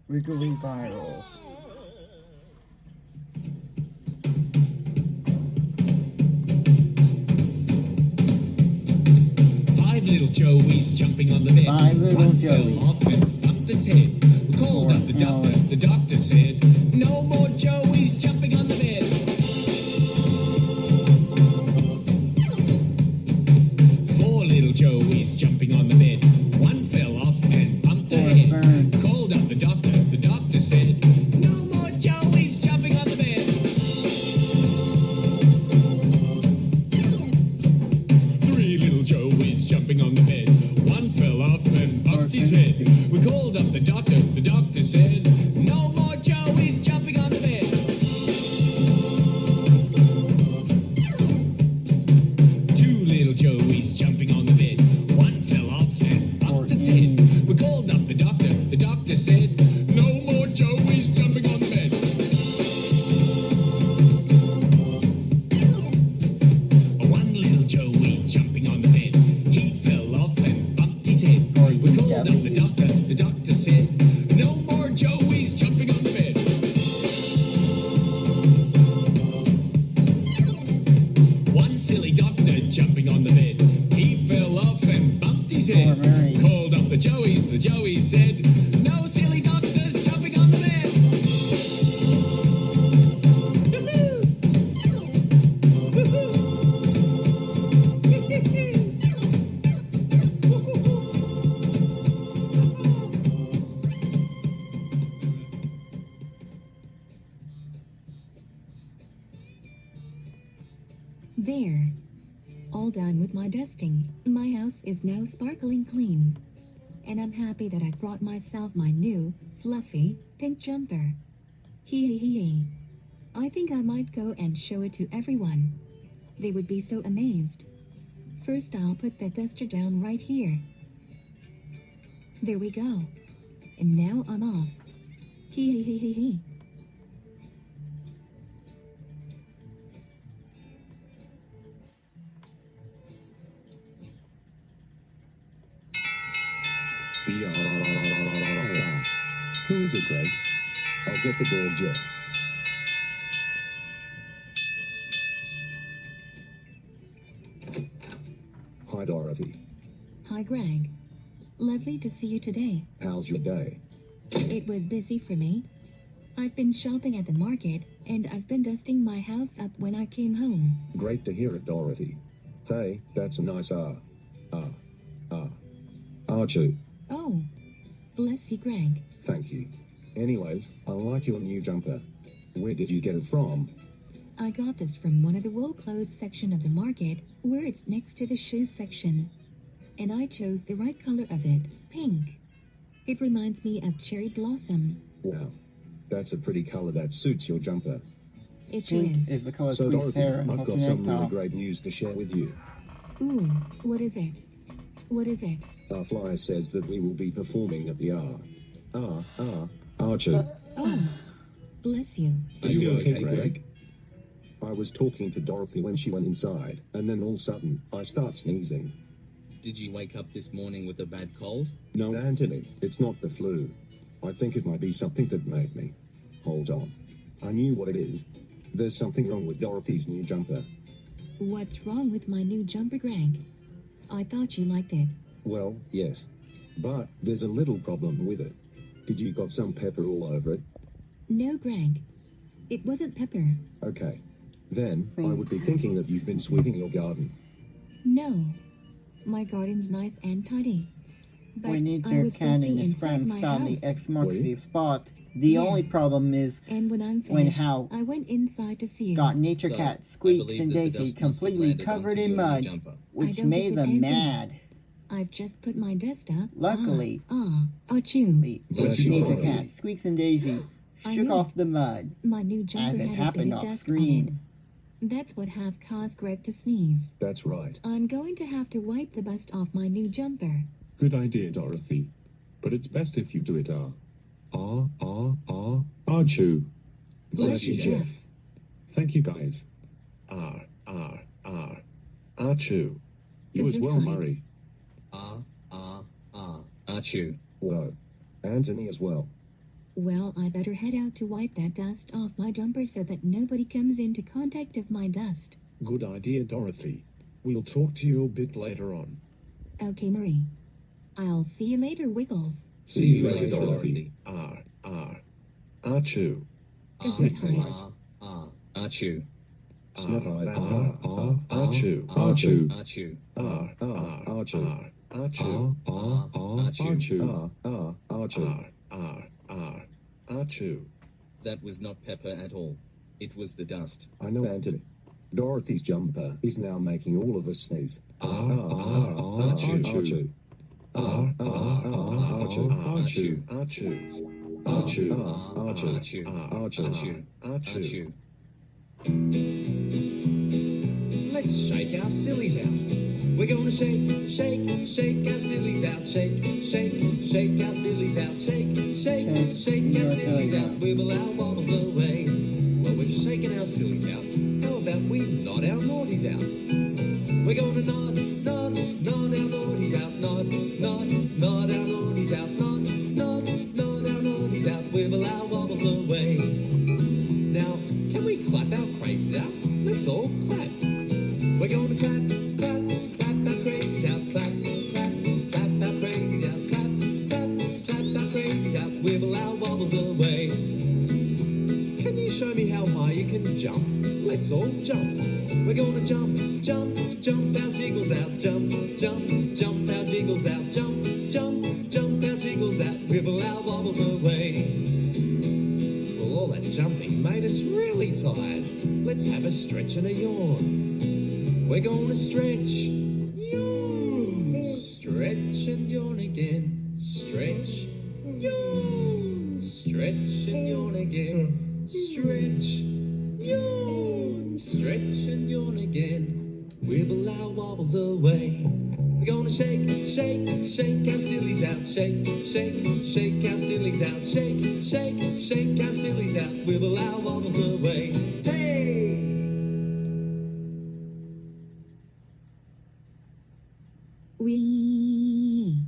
Wiggly virals. Five little Joeys jumping on the bed. Five little One fell Joeys. off and bumped its head. We called up the doctor. The doctor said, "No more Joeys jumping on the bed." Four little Joeys jumping on the bed. One fell off and bumped her head. Burn. We called up the doctor. The doctor said, "No more Joeys jumping on the bed." Three little Joeys jumping on the bed. One fell off and bumped his head. We called up the doctor. The doctor said, "No more Joeys jumping on the bed." Two little Joeys jumping on the bed. One fell off and bumped its head. We called up the doctor. The doctor said, "No more Joeys jumping on the bed." One little Joey jumping on the bed. He fell off and bumped his head. We called up the doctor. The doctor said, "No more Joeys jumping on the bed." One silly doctor jumping on the bed. He fell off and bumped his head. Poor Mary. Called up the Joeys. The Joeys said, "No silly doctors jumping on the bed." There. All done with my dusting. My house is now sparkling clean. And I'm happy that I brought myself my new, fluffy, pink jumper. Hee hee hee hee. I think I might go and show it to everyone. They would be so amazed. First I'll put that duster down right here. There we go. And now I'm off. Hee hee hee hee hee. Who is it, Greg? I'll get the door, Jeff. Hi, Dorothy. Hi Greg. Lovely to see you today. How's your day? It was busy for me. I've been shopping at the market, and I've been dusting my house up when I came home. Great to hear it, Dorothy. Hey, that's a nice Archie. Oh, bless you, Greg. Thank you. Anyways, I like your new jumper. Where did you get it from? I got this from one of the wool clothes section of the market, where it's next to the shoes section. And I chose the right color of it, pink. It reminds me of cherry blossom. Wow, that's a pretty color that suits your jumper. It sure Pink is. is the color So, sweet Dorothy, hair and I've hot got some really neck great news to share with you. Ooh, what is it? What is it? Our flyer says that we will be performing at the Archer. Oh, bless you. Are you okay, Greg? I was talking to Dorothy when she went inside, and then all of a sudden, I start sneezing. Did you wake up this morning with a bad cold? No, Anthony, it's not the flu. I think it might be something that made me. Hold on. I knew what it is. There's something wrong with Dorothy's new jumper. What's wrong with my new jumper, Greg? I thought you liked it. Well, yes. But there's a little problem with it. Did you got some pepper all over it? No, Greg. It wasn't pepper. Okay. Then, I would be thinking that you've been sweeping your garden. No. My garden's nice and tidy. But We need I your was canning dusting his inside friends my found the house. X marks Really? the spot. The Yes. only problem is And when I'm when finished, how I went inside to see you. got Nature So, Cat, I Squeaks, believe and that the Daisy dust must have completely landed covered onto in your new mud, jumper. which don't made think them it's mad. I've just put my dust up. Luckily, Achoo. the Bless you, Nature Dorothy. Cat, Squeaks, and Daisy I shook knew. off the mud My new jumper as it had a bit happened of off dust screen. on it. That's what have caused Greg to sneeze. That's right. I'm going to have to wipe the dust off my new jumper. Good idea, Dorothy. But it's best if you do it Archoo. Bless you, Jeff. Thank you, guys. Achoo. You as Isn't well, right. Murray. Achoo. Whoa. Anthony as well. Well, I better head out to wipe that dust off my jumper so that nobody comes into contact of my dust. Good idea, Dorothy. We'll talk to you a bit later on. Okay, Marie. I'll see you later, Wiggles. See you later, Dorothy. Achoo. Gesundheit. Achoo. Snot-eyed. Achoo. Achoo. Achoo. Achoo. Achoo. That was not Pepper at all. It was the dust. I know, Anthony. Dorothy's jumper is now making all of us sneeze. Achoo. Achoo. Achoo. Achoo. Achoo. Let's shake our sillies out. We're gonna shake, shake, shake our sillies out. Shake, shake, shake our sillies out. Shake, shake, shake our sillies out. Wibble our wobbles away. Well, we've shaken our sillies out. How about we nod our naughties out? We're gonna nod, nod, nod our naughties out. Nod, nod, nod our naughties out. Nod, nod, nod our naughties out. Wibble our wobbles away. Now, can we clap our crazies out? Let's all clap. We're gonna clap, clap, clap our crazies out. Clap, clap, clap our crazies out. Clap, clap, clap our crazies out. Wibble our wobbles away. Can you show me how high you can jump? Let's all jump. We're gonna jump, jump, jump our jiggles out. Jump, jump, jump our jiggles out. Jump, jump, jump our jiggles out. Wibble our wobbles away. Well, all that jumping made us really tired. Let's have a stretch and a yawn. We're gonna stretch, yawn, stretch and yawn again. Stretch, yawn, stretch and yawn again. Stretch, yawn, stretch and yawn again. Wibble our wobbles away. We're gonna shake, shake, shake our sillies out. Shake, shake, shake our sillies out. Shake, shake, shake our sillies out. Wibble our wobbles away. Hey! Wee.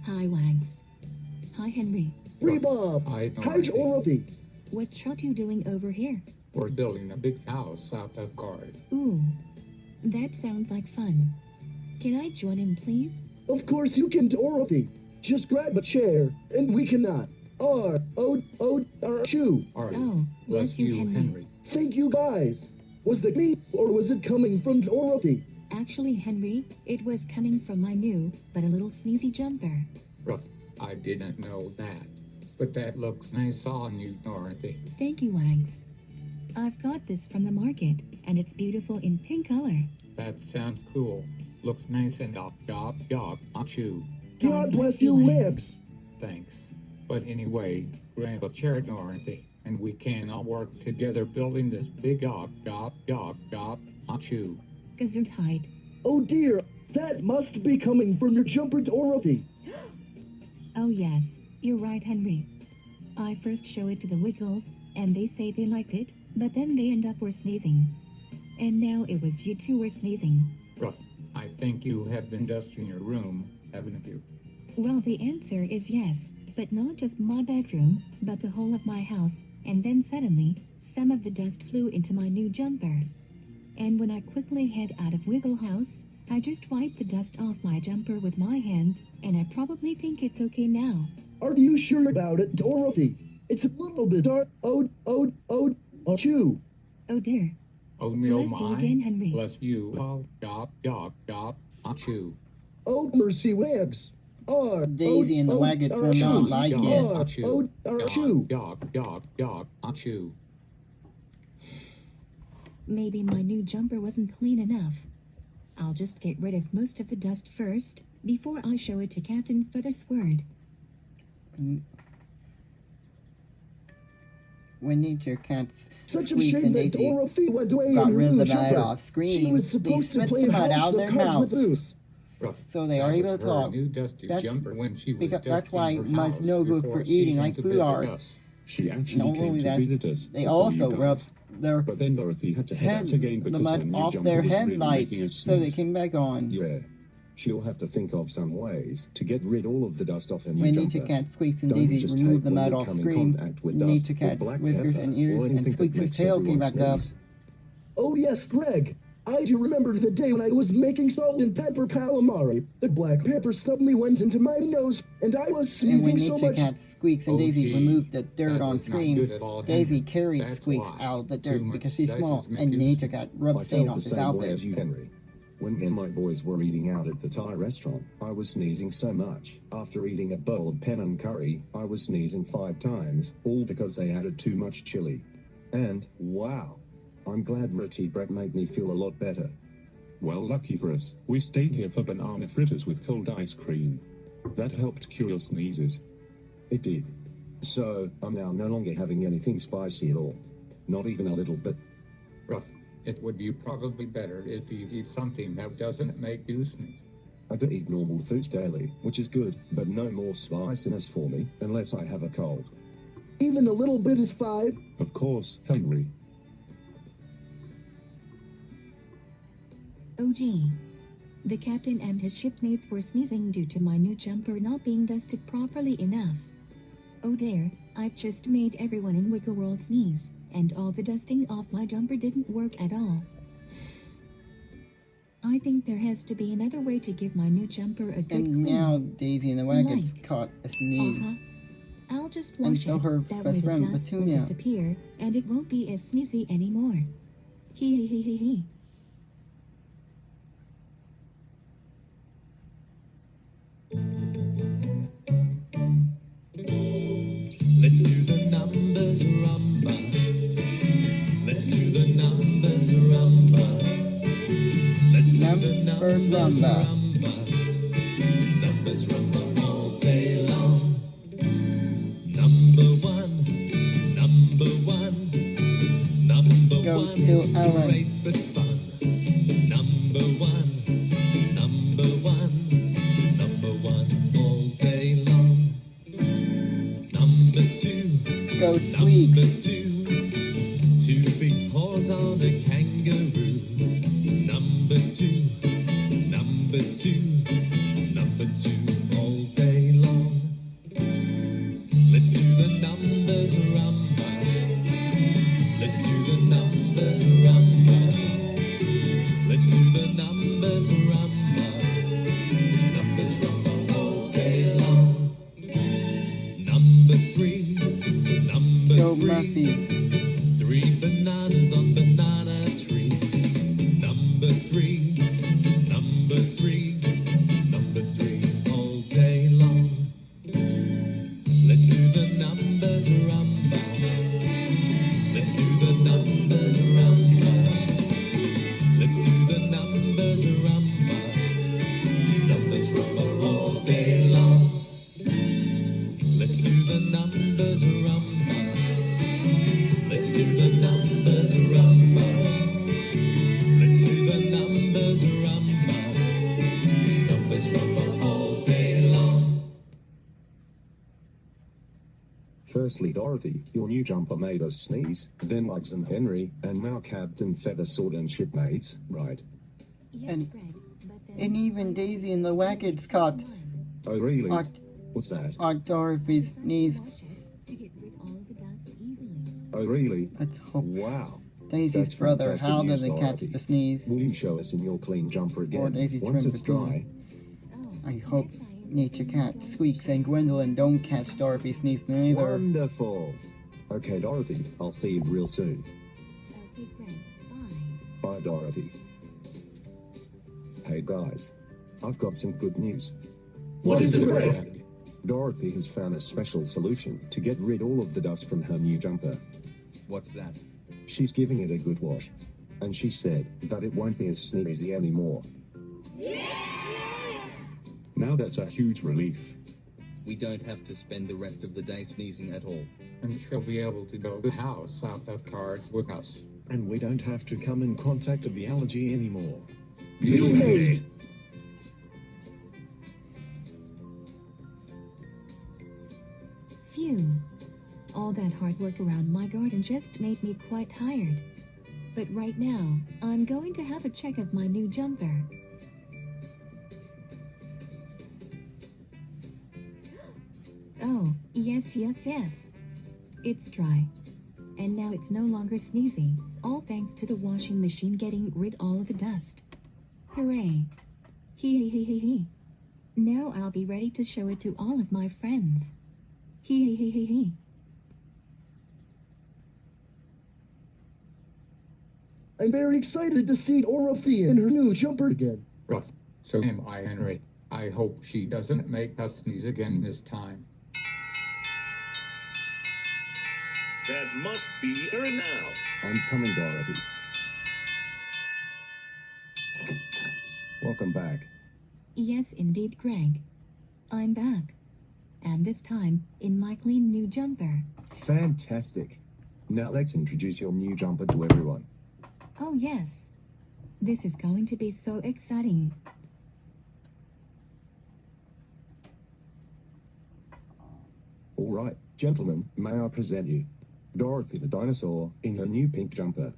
Hi, Wags. Hi, Henry. Bob, Hi, how's Dorothy. Dorothy? What are you doing over here? We're building a big house out of card. Ooh, that sounds like fun. Can I join in, please? Of course you can, Dorothy. Just grab a chair, and we cannot. Achoo. All right. Oh, Bless you, Henry. Thank you, guys. Was that me, or was it coming from Dorothy? Actually, Henry, it was coming from my new, but a little sneezy jumper. Rough. I didn't know that. But that looks nice on you, Dorothy. Thank you, Wags. I've got this from the market, and it's beautiful in pink color. That sounds cool. Looks nice and achoo. God bless you, Wags. Thanks. But anyway, grab a chair, Dorothy, and we can all work together building this big achoo. Gesundheit. Oh dear, that must be coming from your jumper, Dorothy. Oh yes, you're right, Henry. I first show it to the Wiggles, and they say they liked it, but then they end up were sneezing. And now it was you two were sneezing. Rough. I think you have been dusting your room, haven't you? Well, the answer is yes, but not just my bedroom, but the whole of my house, and then suddenly, some of the dust flew into my new jumper. And when I quickly head out of Wiggle House, I just wiped the dust off my jumper with my hands, and I probably think it's okay now. Are you sure about it, Dorothy? It's a little bit dark. Achoo. Oh dear. Oh no, Bless you my. again, Henry. Bless you. Achoo. Oh, mercy, Wags. Daisy and the Waggets will not like it. Achoo. Achoo. Maybe my new jumper wasn't clean enough. I'll just get rid of most of the dust first, before I show it to Captain Feathersword. When nature cats Such a Squeaks shame and that Daisy Dorothy went away got in her rid of new the mud jumper. off She screen, was they supposed to spit play the mud House out of their Cards with mouths. Goose. So they are That able was to her talk. new dusty That's jumper when she was because that's dusting why her mud's house no good before for she eating came like to food visit are. us. She actually Not came only to that, visit us. they before also you rub guys. their But then Dorothy had to head out again the because her mud new off jumper their was really headlights making us so they sneeze. came back on. Yeah. She'll have to think of some ways to get rid all of the dust off her new When jumper. Nature Cat, Squeaks, and Don't Daisy just remove hate the when mud we off come in screen, contact with dust Nature or Cat's black whiskers pepper and or ears and anything that Squeaks' makes tail came everyone back up. sneeze. Oh yes, Greg. I do remember the day when I was making salt and pepper calamari. The black pepper suddenly went into my nose, and I was And when sneezing so Nature much. Cat, Squeaks, and Oh, Daisy gee, removed the dirt that on was not screen, good at all, Daisy Henry. carried That's Squeaks why. out of the Too dirt much because she's dice small, is make and you Nature sick. Cat I rubbed stain felt off the his same way as outfit. you, Henry. When me and my boys were eating out at the Thai restaurant, I was sneezing so much. After eating a bowl of Penang curry, I was sneezing 5 times, all because they added too much chili. And, wow, I'm glad Roti Brett made me feel a lot better. Well, lucky for us, we stayed here for banana fritters with cold ice cream. That helped cure your sneezes. It did. So, I'm now no longer having anything spicy at all. Not even a little bit. Rough. It would be probably better if you eat something that doesn't make you sneeze. I do eat normal foods daily, which is good, but no more spiciness for me, unless I have a cold. Even a little bit is 5. Of course, Henry. Oh gee. The captain and his shipmates were sneezing due to my new jumper not being dusted properly enough. Oh dear, I've just made everyone in Wiggle World sneeze, and all the dusting off my jumper didn't work at all. I think there has to be another way to give my new jumper a good And clean. now Daisy and the Wagons Like. caught a sneeze. I'll just And wash so it. her That best way friend, the dust will Petunia. disappear, and it won't be as sneezy anymore. Hee hee hee hee hee. Let's do the numbers rumba. Let's do the numbers rumba. Let's do the Numbers numbers rumba. rumba. Numbers rumba all day long. Number one, number one, number Goes one to is Ellen. great but fun. Number one, number one, number one all day long. Number two. Go Number Squeaks. 2 big paws on a kangaroo. Number two, number two all day long. Let's do the numbers rumba. Let's do the numbers rumba. Let's do the numbers rumba. Numbers rumba all day long. Number 3. Number Go 3. Muffy. 3 bananas on banana tree. Number 3. Number 3. Number 3 all day long. Let's do the numbers rumba. Let's do the numbers rumba. Let's do the numbers rumba. Numbers rumba all day long. Let's do the numbers rumba. Let's do the numbers rumba. Let's do the numbers rumba. Numbers rumba all day long. Firstly, Dorothy, your new jumper made us sneeze, then Muggs and Henry, and now Captain Feathersword and shipmates, right? Yes, And- Greg, but then And even Daisy and the Wagons caught Oh, really? our, What's that? our Dorothy's sneeze. wash it to get rid all of the dust easily. Oh, really? Let's hope Wow. Daisy's That's brother fantastic Hal news, doesn't catch Dorothy. the sneeze. Will you show us in your clean jumper again? Or Daisy's Once friend it's Petunia. dry. Oh, I hope yes, I am Nature going Cat, to Squeaks, wash and it. Gwendolyn don't catch Dorothy's sneeze neither. Wonderful. Okay, Dorothy, I'll see you real soon. Okay, Greg, bye. Bye, Dorothy. Hey guys, I've got some good news. What is it, Greg? Dorothy has found a special solution to get rid all of the dust from her new jumper. What's that? She's giving it a good wash. And she said that it won't be as sneezy anymore. Now that's a huge relief. We don't have to spend the rest of the day sneezing at all. And she'll be able to build a house out of cards with us. And we don't have to come in contact of the allergy anymore. You made. Phew. All that hard work around my garden just made me quite tired. But right now, I'm going to have a check of my new jumper. Oh, yes, yes, yes. It's dry. And now it's no longer sneezy, all thanks to the washing machine getting rid all of the dust. Hooray. Hee hee hee hee hee. Now I'll be ready to show it to all of my friends. Hee hee hee hee hee. I'm very excited to see Dorothy in her new jumper again. Rough. So am I, Henry. I hope she doesn't make us sneeze again this time. That must be her now. I'm coming, Dorothy. Welcome back. Yes, indeed, Greg. I'm back. And this time, in my clean new jumper. Fantastic. Now let's introduce your new jumper to everyone. Oh, yes. This is going to be so exciting. All right, gentlemen, may I present you Dorothy the dinosaur in her new pink jumper.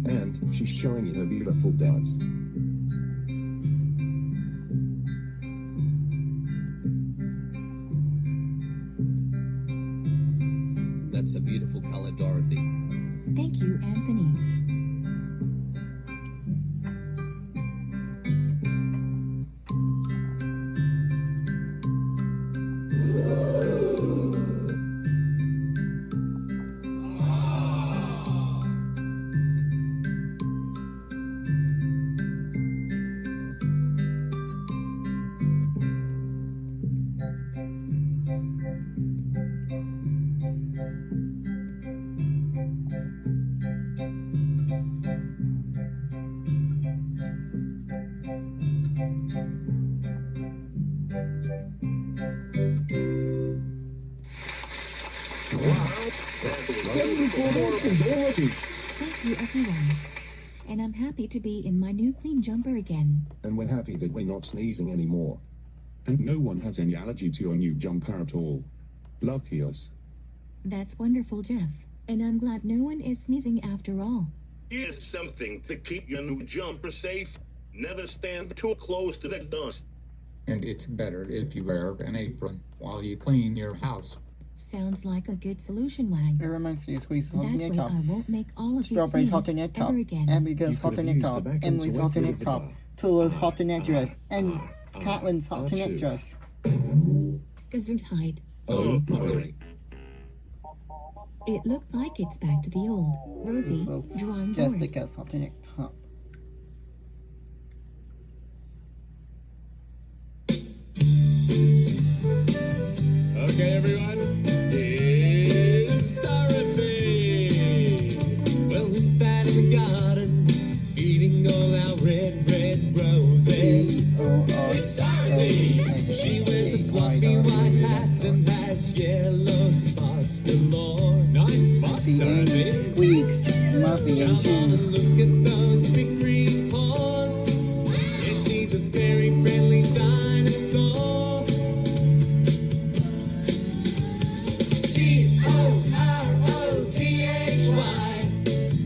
And she's showing you her beautiful dance. That's a beautiful color, Dorothy. Thank you, Anthony. Dorothy. Thank you, everyone. And I'm happy to be in my new clean jumper again. And we're happy that we're not sneezing anymore. And no one has any allergy to your new jumper at all. Lucky us. That's wonderful, Jeff. And I'm glad no one is sneezing after all. Here's something to keep your new jumper safe. Never stand too close to the dust. And it's better if you wear an apron while you clean your house. Sounds like a good solution, Wags. It reminds me of Squeeze That alternate way top. I won't make all of Strawberry's these alternate top. ever again. Abigail's You could have alternate used top. the vacuum to Emily's wet alternate the top. top. Tula's alternate dress. And Caitlin's I'll alternate choose. dress. Gesundheit. Oh, boring. It looks like it's back to the old. Rosie, So, drawing board. Jessica's alternate top. Okay, everyone, here's Dorothy. Well, who's bad in the garden, eating all our red, red roses? It's Dorothy. She wears a fluffy white hat and has yellow spots galore. Nice spots, The end Dorothy. squeaks, Muffy, and Come on June. and look at those big green paws. Yeah, she's a very friendly dinosaur. D-O-R-O-T-H-Y,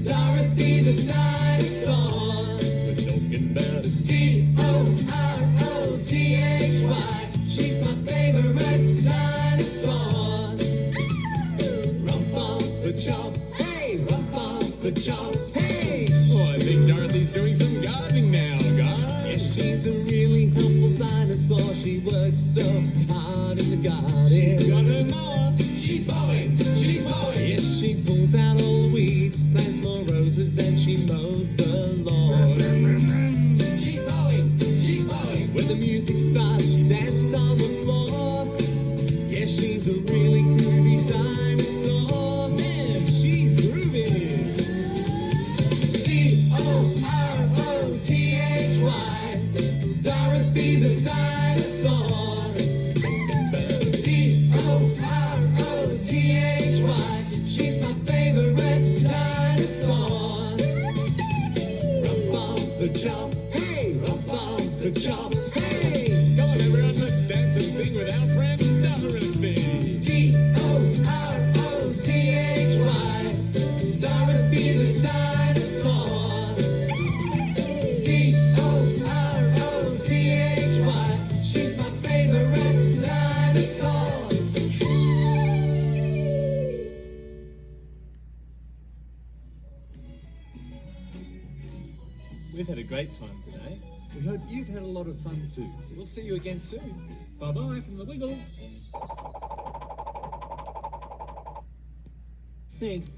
Dorothy the dinosaur. We're talking about it. D-O-R-O-T-H-Y, she's my favorite dinosaur. Rump-bump-a-chomp, hey, rump-bump-a-chomp, hey. Oh, I think Dorothy's doing some gardening now, guys. Yeah, she's a really helpful dinosaur. She works so hard in the garden. She's got her mower. She's mowing. She's mowing. Yes, she pulls out all the weeds, plants more roses, and she mows the lawn. She's mowing. She's mowing. When the music starts, she dances on the floor. Yes, she's a really groovy dinosaur. Man, she's groovy. D-O-R-O-T-H-Y, Dorothy the dinosaur. D-O-R-O-T-H-Y, she's my favorite dinosaur. Rump-bump-a-chomp, hey, rump-bump-a-chomp, hey. Come on, everyone, let's dance and sing with our friend Dorothy. We've had a great time today. We hope you've had a lot of fun too. We'll see you again soon. Bye-bye from the Wiggles. Thanks.